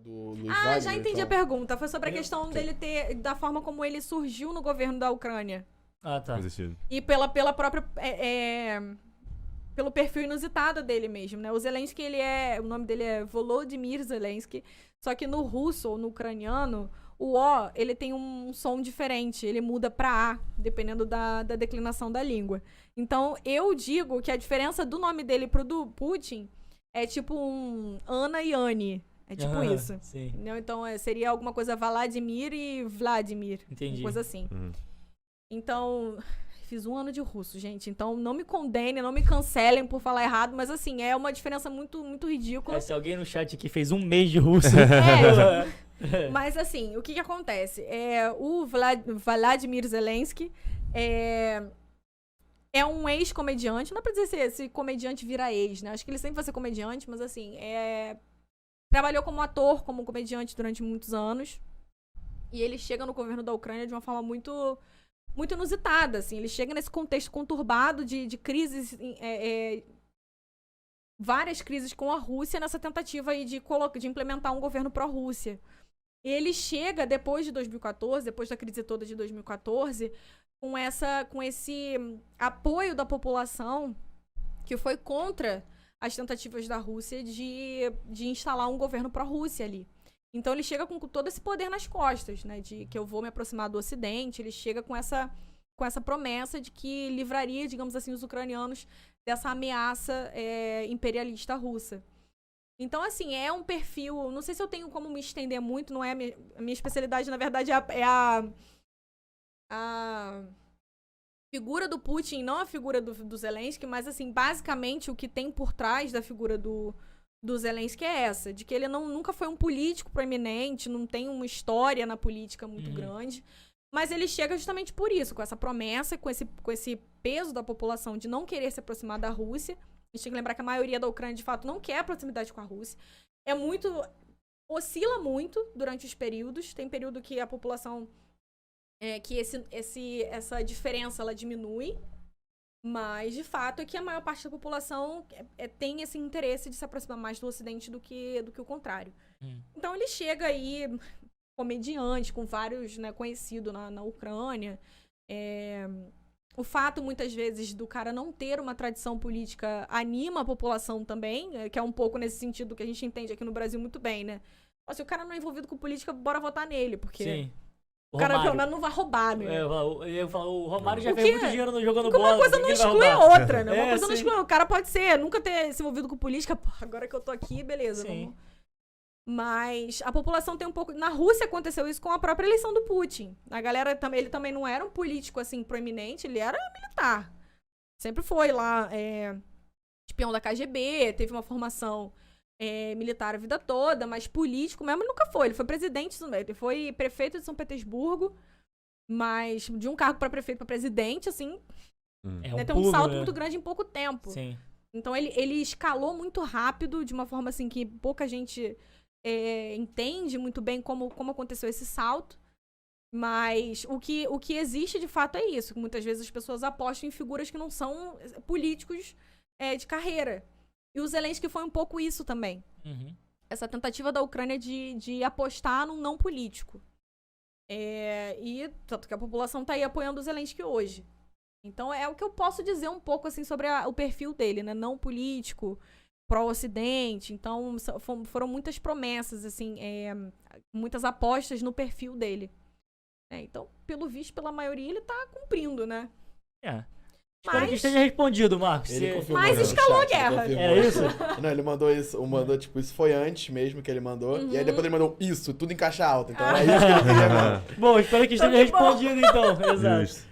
do Luiz Ah, Wagner, já entendi então. a pergunta. Foi sobre a questão dele ter, da forma como ele surgiu no governo da Ucrânia. Ah, tá. Faz sentido. E pela própria... pelo perfil inusitado dele mesmo, né? O Zelensky, o nome dele é Volodymyr Zelensky, só que no russo ou no ucraniano, o O, ele tem um som diferente, ele muda pra A, dependendo da declinação da língua. Então, eu digo que a diferença do nome dele pro do Putin é tipo um Ana e Anne. É tipo isso. Sim, Entendeu? Então, seria alguma coisa Vladimir e Vladimir. entendi. Uma coisa assim. Uhum. Então, fiz 1 ano de russo, gente. Então, não me condenem, não me cancelem por falar errado, mas assim, é uma diferença muito, muito ridícula. Se alguém no chat aqui fez 1 mês de russo... Mas assim, o que acontece? O Vladimir Zelensky é um ex-comediante. Não dá pra dizer se esse comediante vira ex, né? Acho que ele sempre vai ser comediante, mas assim, trabalhou como ator, como comediante durante muitos anos. E ele chega no governo da Ucrânia de uma forma muito, muito inusitada, assim. Ele chega nesse contexto conturbado de crises, várias crises com a Rússia, nessa tentativa aí de implementar um governo pró-Rússia. Ele chega depois de 2014, depois da crise toda de 2014, com esse apoio da população que foi contra as tentativas da Rússia de instalar um governo pró-Rússia ali. Então ele chega com todo esse poder nas costas, né, de que eu vou me aproximar do Ocidente. Ele chega com essa promessa de que livraria, digamos assim, os ucranianos dessa ameaça imperialista russa. Então, assim, é um perfil... Não sei se eu tenho como me estender muito, não é a minha especialidade, na verdade, é a figura do Putin, não a figura do Zelensky, mas, assim, basicamente o que tem por trás da figura do Zelensky é essa, de que ele nunca foi um político proeminente, não tem uma história na política muito grande, mas ele chega justamente por isso, com essa promessa, com esse peso da população de não querer se aproximar da Rússia. A gente tem que lembrar que a maioria da Ucrânia, de fato, não quer proximidade com a Rússia. Oscila muito durante os períodos. Tem período que a população, que essa diferença, ela diminui. Mas, de fato, é que a maior parte da população tem esse interesse de se aproximar mais do Ocidente do que o contrário. Então, ele chega aí, comediante, com vários, né, conhecidos na Ucrânia. O fato, muitas vezes, do cara não ter uma tradição política anima a população também, que é um pouco nesse sentido que a gente entende aqui no Brasil muito bem, né? Se o cara não é envolvido com política, bora votar nele, porque Sim. o cara pelo menos não vai roubar, né? O Romário já fez muito dinheiro jogando bola. Uma coisa não exclui a outra, né? Uma coisa não sim. exclui. O cara pode nunca ter se envolvido com política, pô, agora que eu tô aqui, beleza, vamos... Mas a população tem um pouco... Na Rússia aconteceu isso com a própria eleição do Putin. A galera também, ele também não era um político, assim, proeminente, ele era militar. Sempre foi lá, espião da KGB, teve uma formação militar a vida toda, mas político mesmo ele nunca foi. Ele foi presidente, ele foi prefeito de São Petersburgo, mas de um cargo para prefeito para presidente, assim, tem um salto muito grande em pouco tempo. Sim. Então ele escalou muito rápido, de uma forma assim que pouca gente... entende muito bem como aconteceu esse salto, mas o que existe de fato é isso, que muitas vezes as pessoas apostam em figuras que não são políticos de carreira. E o Zelensky foi um pouco isso também. Essa tentativa da Ucrânia de apostar num não político. E tanto que a população tá aí apoiando o Zelensky hoje. Então é o que eu posso dizer um pouco assim sobre o perfil dele, né? Não político, pró-Ocidente. Então, foram muitas promessas, assim, muitas apostas no perfil dele. Então, pelo visto, pela maioria, ele tá cumprindo, né? Espero que esteja respondido, Marcos. Mas escalou a guerra. É isso? Não, ele mandou isso. Tipo, isso foi antes mesmo que ele mandou. E aí depois ele mandou isso, tudo em caixa alta. Então é isso que eu queria. Bom, espero que esteja respondido, então. Exato.